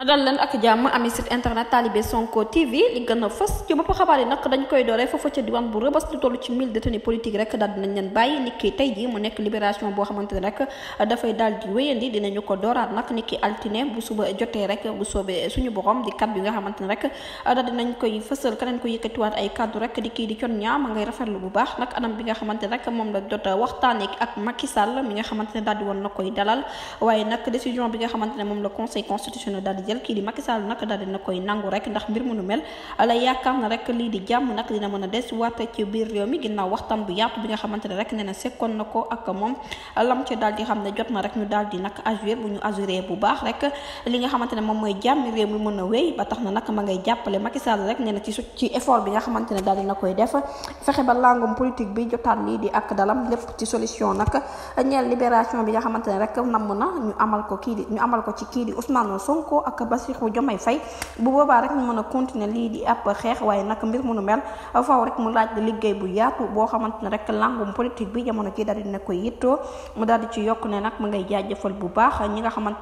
dal leen ak jàmm ami site internet Talibé Sonko TV li gën a fës ci bopp xabaar yi nag dañ koy dooree foofa ca diwaan bu Rëbës lu toll ci 1000 détenus politique rek daal dinañ leen bàyyi niki tey ji mu nekk libération boo xamante ne rek dafay daal di wéyandi dinañu ko dooraat nag niki altine bu suba jotee rek bu soobee suñu borom di kaddu yi nga xamante ne rek daal dinañ koy fësal keneen ko yëkkatiwaat ay kaddu rek di kii di con ñaa ma ngay rafetlu bu baax nag anam bi nga xamante ne rek moom la jot waxtaanee ak Macky Sall mi nga xamante ne daal di woon na koy dalal waaye nag décision bi nga xamante ne moom la conseil constitutionnel daal di jël kii di Macky Sall nag daal dina koy nangu rek ndax mbir mu nu mel la yaakaar na rek lii di jàmm nag dina mën a des waate ci biir réew mi ginnaaw waxtaan bu yaatu bi nga xamante ne rek nee na sekkoon na ko ak moom lam ci daal di xam ne jot na rek ñu daal di nag agir bu ñu assuré bu baax rek li nga xamante ne moom mooy jàmm réew mi mën a wéy ba tax na nag ma ngay jàppale Macky Sall rek nee na ci effort bi nga xamante ne daal dina koy def fexe ba langum politique bi jotaat lii di ak dalam lépp ci solution nag ñeel libération bi nga xamante ne rek namm na ñu amal ko ci kii di Ousmane Sonko ak Bassirou Diomaye Faye bu boobaa rek ñu mën a continuer lii di ab xeex waaye nag mbir mu nu mel faaw rek mu laaj liggéey bu yaatu boo xamante ne rek langum politique bi jamono ci daal dina koy yittoo mu daal di ci yokk ne nag ma ngay jaajëfal bu baax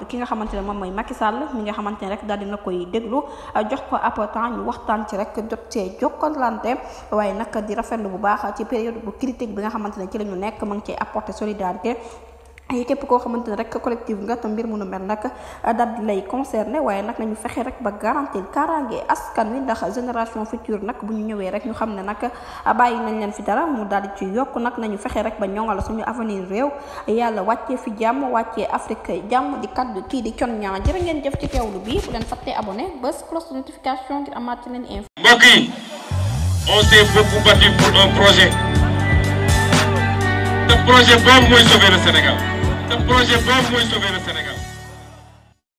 ki nga xamante ne moom mooy Macky Sall mi nga xamante ne rek daal dina koy déglu jox ko ab temps ñu waxtaan ci rek jot see jokkalante waaye nag di rafetlu bu baax ci période bu critique bi nga xamante ne ci la ñu nekk ma ngi ciy apporter solidarité ay képp koo xamante ne rek collectif nga te mbir mu nu mel nag daal di lay concerné waaye nag nañu fexe rek ba garantir kaaraange askan wi ndax génération future nag bu ñu ñëwee rek ñu xam ne nag bàyyi nañ leen fi dara mu daal di ci yokk nag nañu fexe rek ba ñoŋal suñu avenir réew yàlla wàccee fi jàmm wàccee Afrique jàmm di kaddu kii di con ñaa jërë ngeen jëf ci teewlu bi bu leen fàttee abonné bés cloche notification ngir amaat leen info. mbokk yi on s'est beaucoup battu pour un projet. Ce projet boobu mooy sauver le Sénégal. Ce projet boobu mooy sauver le Sénégal.